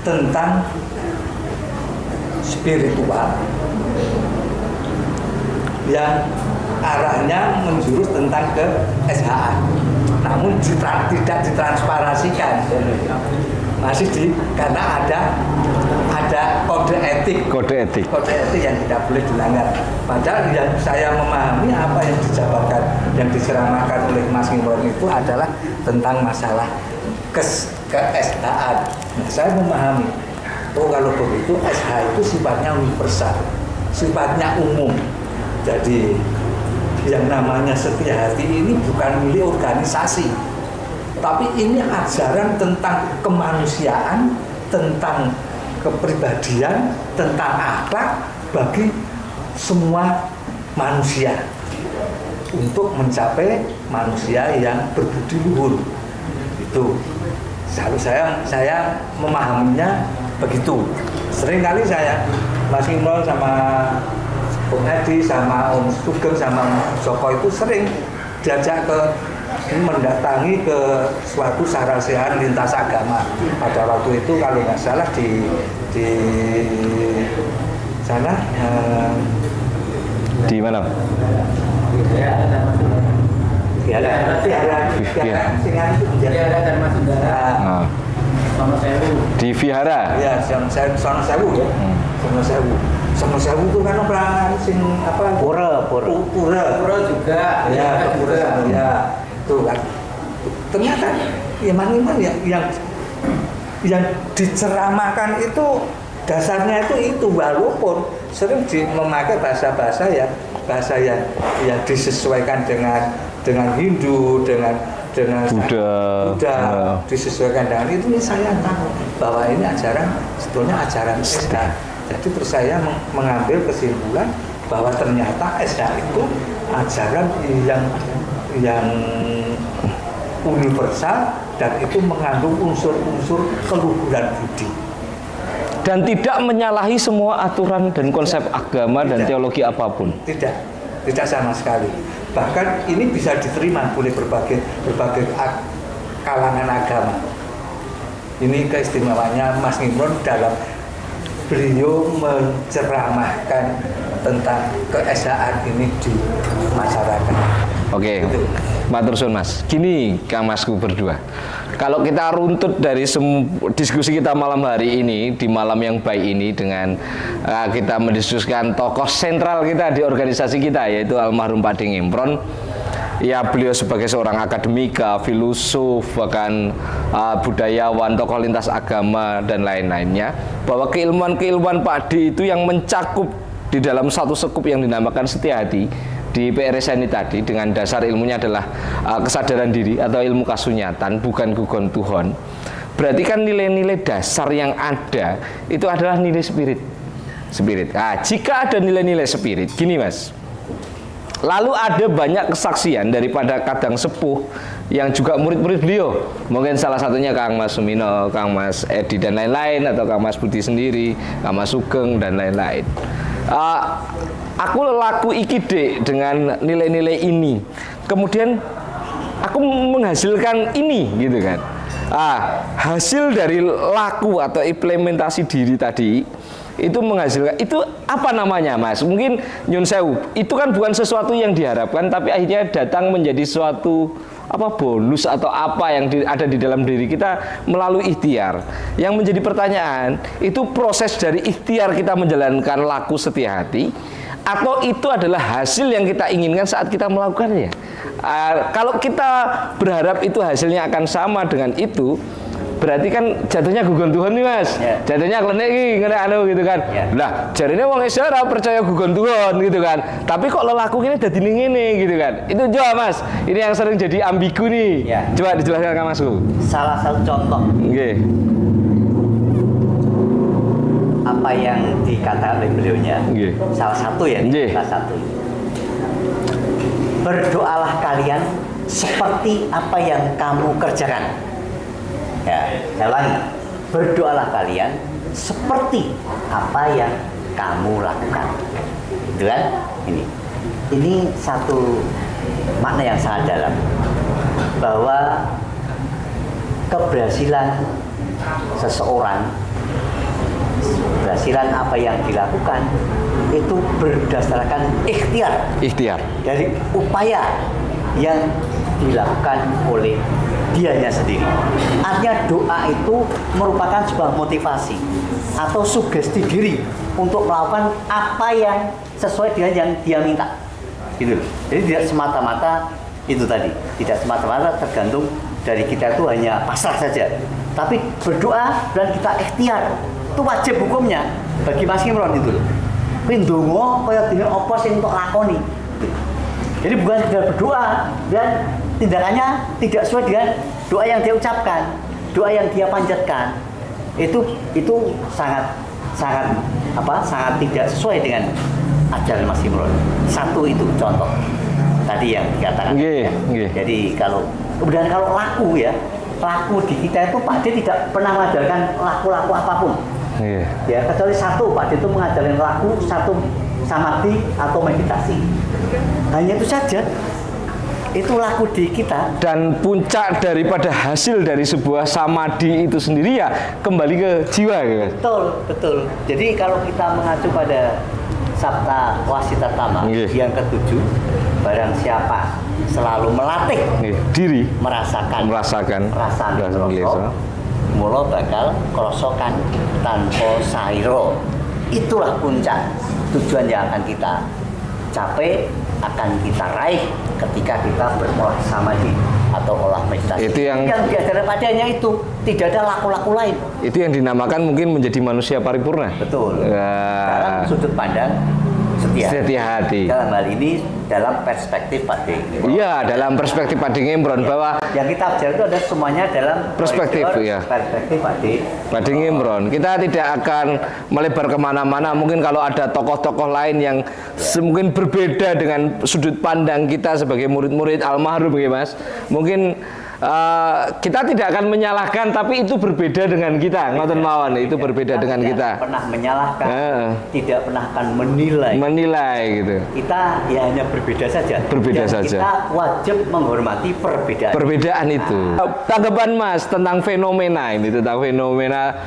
tentang spiritual yang arahnya menjurus tentang ke SHA, namun tidak ditransparasikan, masih karena ada kode etik yang tidak boleh dilanggar. Padahal yang saya memahami apa yang dijabarkan, yang diceramahkan oleh Mas Imron itu adalah tentang masalah ke SHA. Nah, saya memahami, oh kalau begitu SH itu sifatnya universal, sifatnya umum. Jadi yang namanya setia hati ini bukan milik organisasi, tapi ini ajaran tentang kemanusiaan, tentang kepribadian, tentang akhlak bagi semua manusia untuk mencapai manusia yang berbudi luhur. Itu selalu saya memahaminya begitu. Seringkali saya, Mas Imron sama Om Edi sama Om Sugeng sama Joko itu sering diajak mendatangi ke suatu sarasehan lintas agama. Pada waktu itu kalau nggak salah di sana di mana? Di Vihara. Ya, Sono Sewu ya. Sono Sewu itu kan orang sing apa? Pura juga. Ya, pura ya. Itu kan. Ternyata iman yang diceramahkan itu dasarnya itu walaupun sering memakai bahasa yang disesuaikan dengan Hindu, dengan Buddha, disesuaikan dengan itu. Saya tahu bahwa ini sebetulnya ajaran SH. Jadi terus saya mengambil kesimpulan bahwa ternyata SH itu ajaran yang universal dan itu mengandung unsur-unsur keluhuran budi. Dan tidak menyalahi semua aturan dan konsep agama dan teologi apapun. Tidak sama sekali. Bahkan ini bisa diterima oleh berbagai kalangan agama. Ini keistimewaannya Mas Imron dalam beliau menceramahkan tentang keesaan ini di masyarakat. Oke, matur suwun Mas. Gini Kang Masku berdua. Kalau kita runtut dari diskusi kita malam hari ini, di malam yang baik ini dengan kita mendiskusikan tokoh sentral kita di organisasi kita, yaitu almarhum Pak Deng Imron. Ya, beliau sebagai seorang akademika, filosof, bahkan budayawan, tokoh lintas agama dan lain-lainnya, bahwa keilmuan Pak D itu yang mencakup di dalam satu sekup yang dinamakan setia hati di PRSN tadi, dengan dasar ilmunya adalah kesadaran diri atau ilmu kasunyatan, bukan gugon Tuhan. Berarti kan nilai-nilai dasar yang ada itu adalah nilai spirit. Nah, jika ada nilai-nilai spirit, gini Mas, lalu ada banyak kesaksian daripada kadang sepuh yang juga murid-murid beliau, mungkin salah satunya Kang Mas Sumino, Kang Mas Edi dan lain-lain, atau Kang Mas Budi sendiri, Kang Mas Sugeng dan lain-lain. Aku laku iki dengan nilai-nilai ini, kemudian aku menghasilkan ini, gitu kan. Hasil dari laku atau implementasi diri tadi itu menghasilkan, itu apa namanya Mas? Mungkin nyun sewu, itu kan bukan sesuatu yang diharapkan, tapi akhirnya datang menjadi suatu bonus atau apa yang ada di dalam diri kita melalui ikhtiar. Yang menjadi pertanyaan, itu proses dari ikhtiar kita menjalankan laku setia hati, atau itu adalah hasil yang kita inginkan saat kita melakukannya. Kalau kita berharap itu hasilnya akan sama dengan itu, berarti kan jatuhnya gugon Tuhan nih Mas. Jatuhnya klenek gitu kan. Lah jarine wong Islam percaya gugon Tuhan gitu kan. Tapi kok lelaku ini dadi ngene gitu kan. Itu coba Mas, ini yang sering jadi ambigu nih. Coba dijelaskan Kang Masku. Salah satu contoh Nggih. apa yang dikatakan oleh beliaunya. Salah satu ya, salah satu. Berdoalah kalian seperti apa yang kamu kerjakan. Ya, saya ulangi. Berdoalah kalian seperti apa yang kamu lakukan. Itu kan? Ini satu makna yang sangat dalam, bahwa keberhasilan seseorang, keberhasilan apa yang dilakukan itu berdasarkan ikhtiar dari upaya yang dilakukan oleh dianya sendiri. Artinya doa itu merupakan sebuah motivasi atau sugesti diri untuk melakukan apa yang sesuai dengan yang dia minta. Gitu. Jadi tidak semata-mata itu tadi, tidak semata-mata tergantung dari kita itu hanya pasrah saja. Tapi berdoa dan kita ikhtiar itu wajib hukumnya bagi Mas Imron itu loh. Ndonga kaya dene apa sing entuk lakoni. Jadi bukan sekedar berdoa dan tindakannya tidak sesuai dengan doa yang dia ucapkan, doa yang dia panjatkan. Itu sangat tidak sesuai dengan ajaran Mas Imron. Satu itu contoh tadi yang dikatakan. Jadi kemudian kalau laku di kita itu Pak D tidak pernah mengajarkan laku-laku apapun. Ya, kecuali satu Pak D itu mengajarkan laku, satu samadhi atau meditasi. Hanya itu saja. Itu laku di kita. Dan puncak daripada hasil dari sebuah samadhi itu sendiri ya kembali ke jiwa ya. Betul. Jadi kalau kita mengacu pada Sabta Wasitatama yang ke-7, barang siapa selalu melatih diri merasakan rasa ngrasa, mula bakal krosokan tanpa sairo. Itulah puncak tujuan yang akan kita capai, akan kita raih ketika kita berolah samadhi atau olah meditasi. Itu yang diajarkan padanya itu, tidak ada laku-laku lain. Itu yang dinamakan mungkin menjadi manusia paripurna. Betul. Dalam sudut pandang setia hati. Dalam hal ini dalam perspektif Pak D. Iya, dalam perspektif Pak D Ngimron bahwa yang kita ajar itu ada semuanya dalam perspektif perspektif Pak D Ngimron. Kita tidak akan melebar kemana-mana. Mungkin kalau ada tokoh-tokoh lain yang mungkin berbeda dengan sudut pandang kita sebagai murid-murid almarhum ya Mas. Mungkin kita tidak akan menyalahkan, tapi itu berbeda dengan kita. Ngoten mawon, itu berbeda dengan kita. Tidak pernah menyalahkan, tidak pernah akan menilai gitu. Kita ya hanya berbeda saja. Kita wajib menghormati perbedaan itu. Tanggapan Mas tentang fenomena ini, tentang fenomena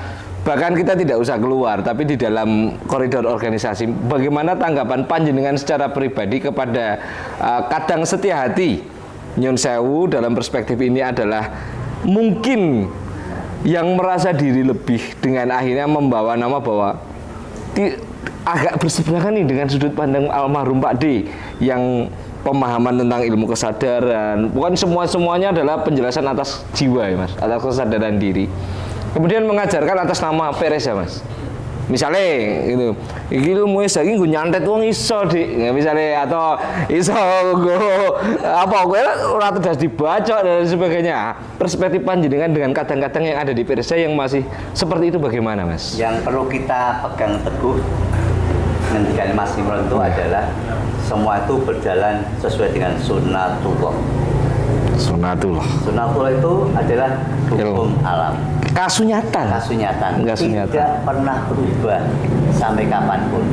bahkan kita tidak usah keluar, tapi di dalam koridor organisasi, bagaimana tanggapan panjenengan secara pribadi kepada kadang setia hati? Nyun sewu dalam perspektif ini adalah mungkin yang merasa diri lebih dengan akhirnya membawa nama bahwa agak berseberangan nih dengan sudut pandang almarhum Pak D yang pemahaman tentang ilmu kesadaran, bukan semuanya adalah penjelasan atas jiwa ya Mas, atas kesadaran diri. Kemudian mengajarkan atas nama Peres ya Mas. Misalnya gitu, iki ilmu saiki nggo nyantet wong iso Dik, misalnya, atau iso nggo apa kowe ora tedas dibacok dan sebagainya. Perspektif panjenengan dengan kadang-kadang yang ada di Persia yang masih seperti itu bagaimana Mas? Yang perlu kita pegang teguh ngendikan Mas Imron itu adalah semua itu berjalan sesuai dengan sunnatullah. Sunnatullah itu adalah hukum alam. Kasunyatan. Tidak pernah berubah sampai kapanpun.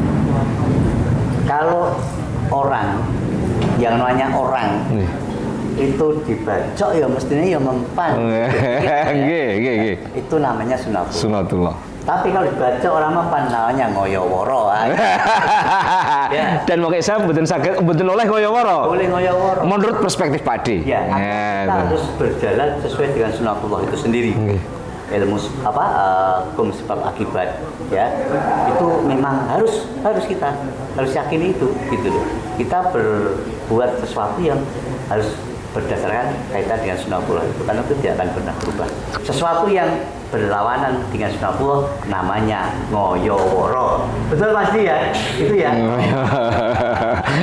Kalau orang yang namanya orang itu dibacok ya mestinya ya mempan. Itu namanya sunnatullah. Tapi kalau dibaca orang mempan namanya ngoyoworo. Ya. Dan mungkin saya betul oleh ngoyoworo. Boleh ngoyoworo. Menurut perspektif Pak D. Ya, kita harus berjalan sesuai dengan sunnatullah itu sendiri. Ilmu hukum sebab akibat ya itu memang harus kita yakini itu gitu loh. Kita berbuat sesuatu yang harus berdasarkan kaitan dengan sunnatullah itu, karena itu tidak akan pernah berubah. Sesuatu yang berlawanan dengan sunnatullah namanya ngoyoworo. Betul pasti ya? Itu ya.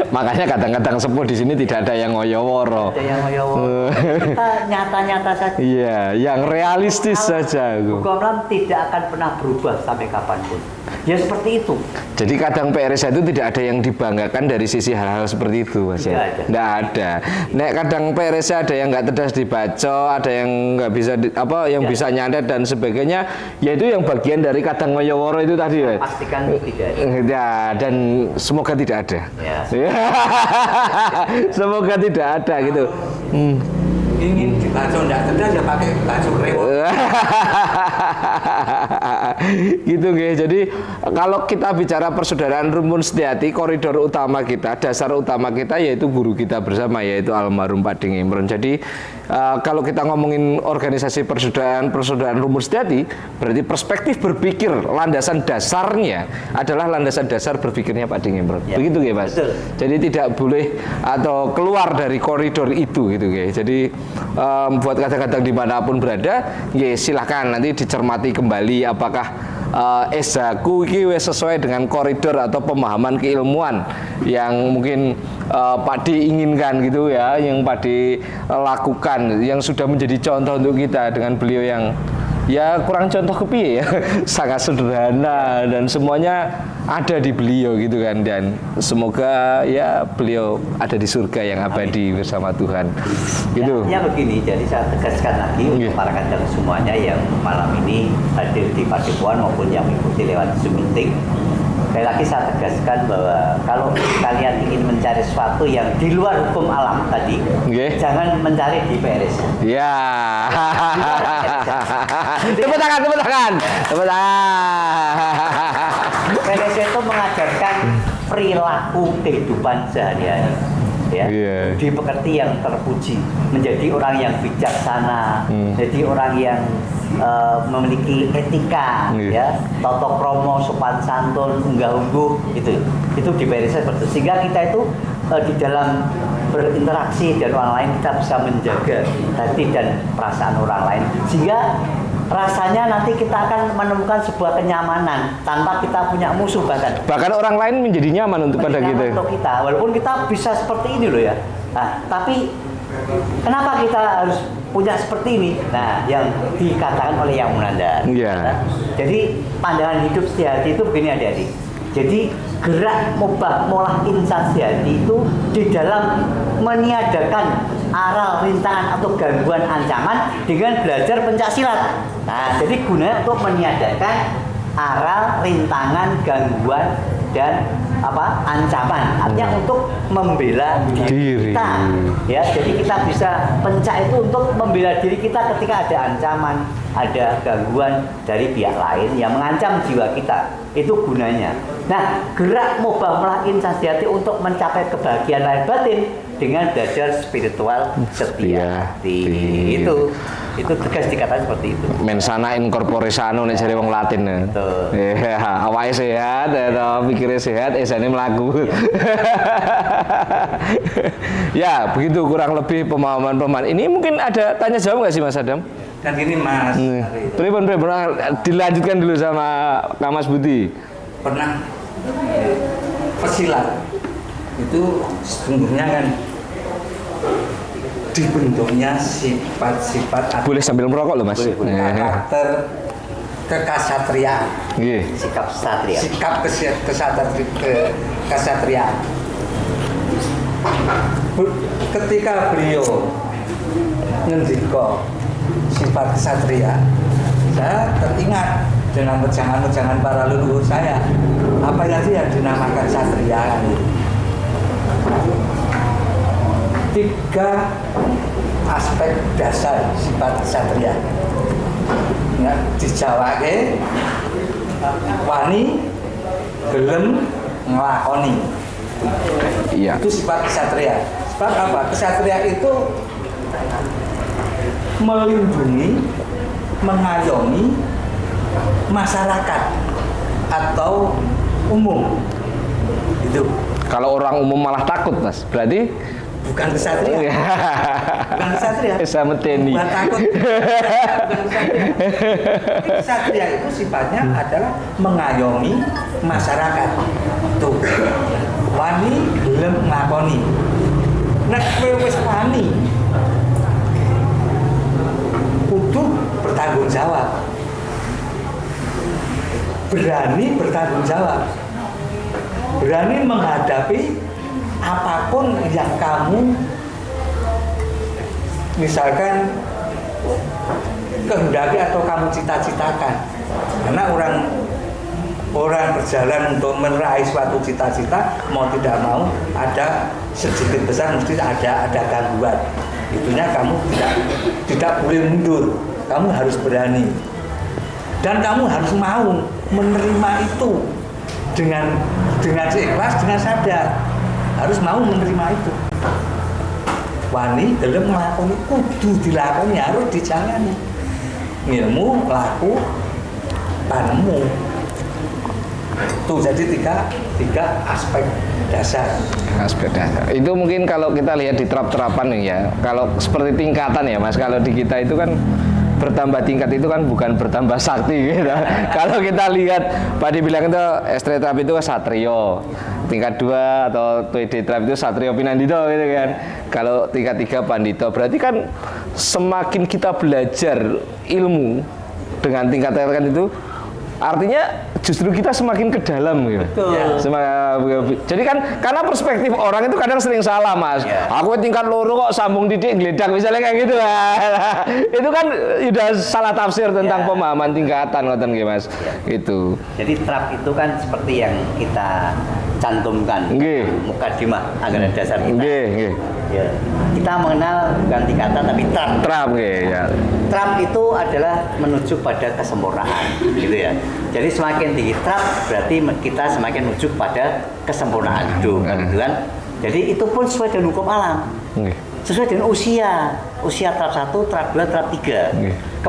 Makanya kadang-kadang sepuh di sini tidak ada yang ngoyoworo. Ada yang ngoyoworo. Kita nyata-nyata saja. Iya, yang realistis saja. Hukum alam tidak akan pernah berubah sampai kapanpun. Ya seperti itu. Jadi kadang PRSA itu tidak ada yang dibanggakan dari sisi hal-hal seperti itu, Mas ya. Tidak ada. Nek kadang PRSA ada yang nggak tedas dibaca, ada yang nggak bisa bisa nyandet dan sebagainya. Yaitu yang bagian dari kadang ngoyoworo itu tadi, Mas. Pastikan tidak ada. Ya, dan semoga tidak ada. Ya. Semoga tidak ada gitu. ingin dibaca ndak cerdas ya pakai baju rewok. Gitu guys. Jadi kalau kita bicara persaudaraan Rumpun Setiati, koridor utama kita, dasar utama kita yaitu guru kita bersama, yaitu almarhum Pak Ding Imron. Jadi kalau kita ngomongin organisasi persaudaraan Rumpun Setiati, berarti perspektif berpikir landasan dasarnya adalah landasan dasar berpikirnya Pak Ding Imron. Ya, begitu guys, Mas. betul. Jadi tidak boleh atau keluar dari koridor itu gitu guys. Jadi buat kadang-kadang dimanapun berada, ya silahkan nanti dicermati kembali apakah esaku iki wis sesuai dengan koridor atau pemahaman keilmuan yang mungkin Pak D inginkan gitu ya, yang Pak D lakukan, yang sudah menjadi contoh untuk kita dengan beliau yang ya kurang contoh kepiye ya, sangat sederhana dan semuanya ada di beliau gitu kan, dan semoga ya beliau ada di surga yang abadi bersama Tuhan gitu. Ya begini, jadi saya tegaskan lagi untuk para kadang semuanya yang malam ini hadir di Padepokan maupun yang mengikuti lewat Zoom meeting. Sekali lagi saya tegaskan bahwa kalau kalian ingin mencari sesuatu yang di luar hukum alam tadi, jangan mencari di PRS. Ya. Tepuk tangan, tepuk tangan, tepuk tangan. PRS itu mengajarkan perilaku kehidupan sehari-hari. Ya, dipekerti yang terpuji, menjadi orang yang bijaksana, jadi orang yang memiliki etika, ya, toto kromo, sopan santun, unggah-ungguh, itu di PRS seperti itu. Sehingga kita itu di dalam berinteraksi dengan orang lain kita bisa menjaga hati dan perasaan orang lain, sehingga rasanya nanti kita akan menemukan sebuah kenyamanan tanpa kita punya musuh, bahkan orang lain menjadi nyaman untuk pada kita. Untuk kita, walaupun kita bisa seperti ini loh ya. Nah, tapi kenapa kita harus punya seperti ini? Nah, yang dikatakan oleh Yang Munandar. Yeah. Jadi pandangan hidup Setiati itu begini adik-adik. Jadi gerak mubah molah insan Setiati itu di dalam meniadakan aral, rintangan atau gangguan ancaman dengan belajar pencak silat. Nah, jadi gunanya untuk meniadakan aral, rintangan, gangguan dan ancaman. Artinya untuk membela diri kita. Ya, jadi kita bisa pencak itu untuk membela diri kita ketika ada ancaman, ada gangguan dari pihak lain yang mengancam jiwa kita. Itu gunanya. Nah, gerak mubah molah insan Setiati untuk mencapai kebahagiaan lahir batin dengan belajar spiritual Setiati. Itu tegas dikatakan seperti itu. Mensana in corpore sano nek jare wong Latin. Betul. Ya, awake sehat, pikirnya sehat, esane mlaku. Ya, begitu kurang lebih pemahaman. Ini mungkin ada tanya jawab nggak sih Mas Adam? Dan ini Mas. Pripun dilanjutkan dulu sama Kak Mas Budi. Pernah pesilat itu sesungguhnya kan dibentuknya sifat-sifat boleh sambil merokok loh Mas. Karakter kekasatriaan. Sikap satria. Sikap kesatriaan. Ketika beliau ngendika sifat kesatria, saya teringat dengan wejangan-wejangan para leluhur saya. Apa tadi yang dinamakan satria? 3 aspek dasar sifat kesatria. Ya, dijawake wani, gelem, nglakoni. Iya. Itu sifat kesatria. Sebab apa? Kesatria itu melindungi, mengayomi masyarakat atau umum. Itu. Kalau orang umum malah takut Mas, berarti bukan kesatria. Bukan kesatria. Sama Teni. Bukan takut. Bukan kesatria. Kesatria itu sifatnya adalah mengayomi masyarakat. Tuh. Wani gelem ngakoni. Nek kowe wis wani kudu bertanggung jawab. Berani bertanggung jawab. Berani menghadapi apapun yang kamu misalkan kehendaki atau kamu cita-citakan. Karena orang orang berjalan untuk meraih suatu cita-cita, mau tidak mau ada sedikit besar mesti ada gangguan. Itunya kamu tidak boleh mundur, kamu harus berani dan kamu harus mau menerima itu dengan ikhlas, dengan sadar, harus mau menerima itu. Wani gelem nglakoni, kudu dilakoni, harus dijalani. Ilmu, laku, tanemu. Tuh jadi tiga aspek dasar. Aspek dasar. Itu mungkin kalau kita lihat di terap-terapan nih ya. Kalau seperti tingkatan ya Mas, kalau di kita itu kan bertambah tingkat itu kan bukan bertambah sakti gitu. Kalau kita lihat Pak bilang itu S3 Trap itu Satrio, tingkat 2 atau TD Trap itu Satrio Pinandito gitu kan. Kalau tingkat 3 Pandito, berarti kan semakin kita belajar ilmu dengan tingkat-tingkat itu artinya justru kita semakin ke dalam gitu. Jadi kan karena perspektif orang itu kadang sering salah Mas. Aku tingkat loro kok sambung didik geledak misalnya kayak gitu. Itu kan udah salah tafsir tentang pemahaman tingkatan ngoten nggih Mas. Itu. Jadi trap itu kan seperti yang kita cantumkan mukadimah anggaran dasar kita. Ya. Kita mengenal bukan tingkatan tapi trap. Trap ya. Trap itu adalah menuju pada kesempurnaan, gitu ya. Jadi semakin tinggi trap berarti kita semakin menuju pada kesempurnaan hidup, gitu kan. Jadi itu pun sesuai dengan hukum alam. Sesuai dengan usia trap 1, trap 2, trap 3.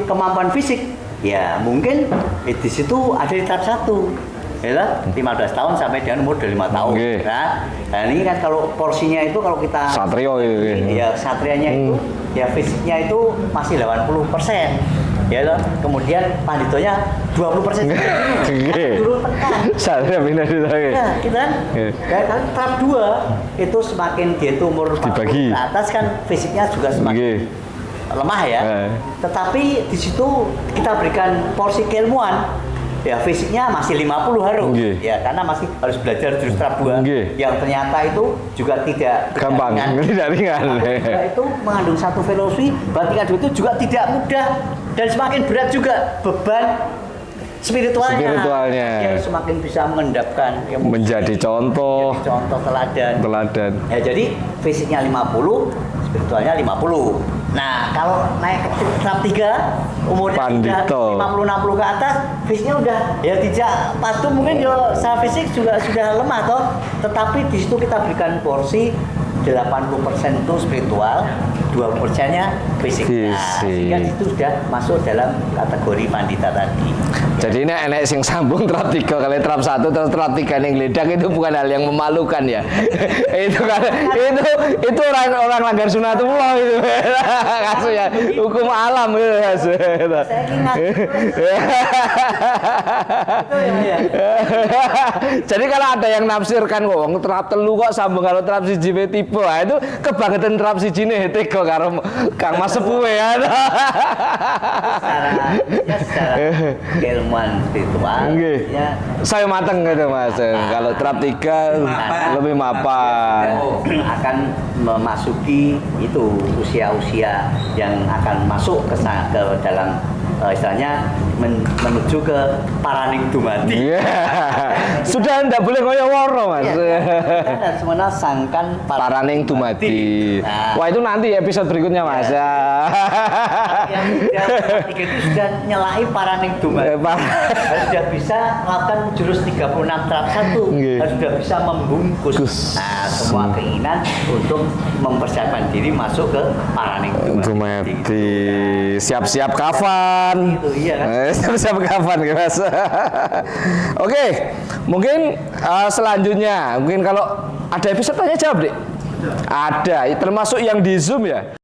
Kemampuan fisik ya mungkin di situ ada di trap 1. Ya, 15 tahun sampai dengan umur 25 tahun. Nah, ini kan kalau porsinya itu kalau kita Satrio itu. Ya, satrianya itu ya fisiknya itu masih 80%. Ya loh. Kemudian panditonya 20%. Turun tekan. Satrio pindah itu. Ya, kita kan trap 2 itu semakin dia itu umur 40 ke atas kan fisiknya juga semakin lemah ya. Tetapi di situ kita berikan porsi keilmuan. Ya fisiknya masih 50 harus. Ya karena masih harus belajar jurus trap 2 yang ternyata itu juga tidak gampang, tidak ringan. Itu mengandung satu filosofi bahwa tingkat 2 itu juga tidak mudah dan semakin berat juga beban spiritualnya. Yang semakin bisa mengendapkan menjadi contoh teladan. Ya jadi fisiknya 50, spiritualnya 50. Nah, kalau naik ke trap 3 umurnya Pandito. sudah 50-60 ke atas, fisiknya udah ya tidak patuh, mungkin ya secara fisik juga sudah lemah toh. Tetapi di situ kita berikan porsi 80% itu spiritual, 20%-nya fisik. Sehingga itu sudah masuk dalam kategori pandita tadi. Jadi ini enek sing sambung trap 3 kali trap 1 terus trap 3 ning gledak itu bukan hal yang memalukan ya. itu orang langgar sunatullah itu. Kasus ya hukum alam itu. Jadi kalau ada yang nafsirkan kok trap 3 kok sambung kalau trap 1 tipe, itu kebangetan trap 1 ne tega karo Kang Mas Sepuh ya. Secara keilmuan spiritual ya saya mateng gitu Mas. Kalau trap 3 lebih mapan. Akan memasuki itu usia-usia yang akan masuk ke dalam istilahnya menuju ke paraning dumati. Sudah enggak boleh koyo woro Mas. Dan sebenarnya sangkan paraning dumati. Wah itu nanti episode berikutnya Mas. Yang itu sudah nyelai paraning dumati. Sudah bisa melakukan jurus 36 trap 1. Sudah bisa membungkus semua keinginan untuk mempersiapkan diri masuk ke paraning dumati. Siap-siap kafan. Itu iya kan. Siap-siap kafan Mas. Oke, mungkin selanjutnya mungkin kalau ada episode tanya jawab deh. Ada, termasuk yang di Zoom ya.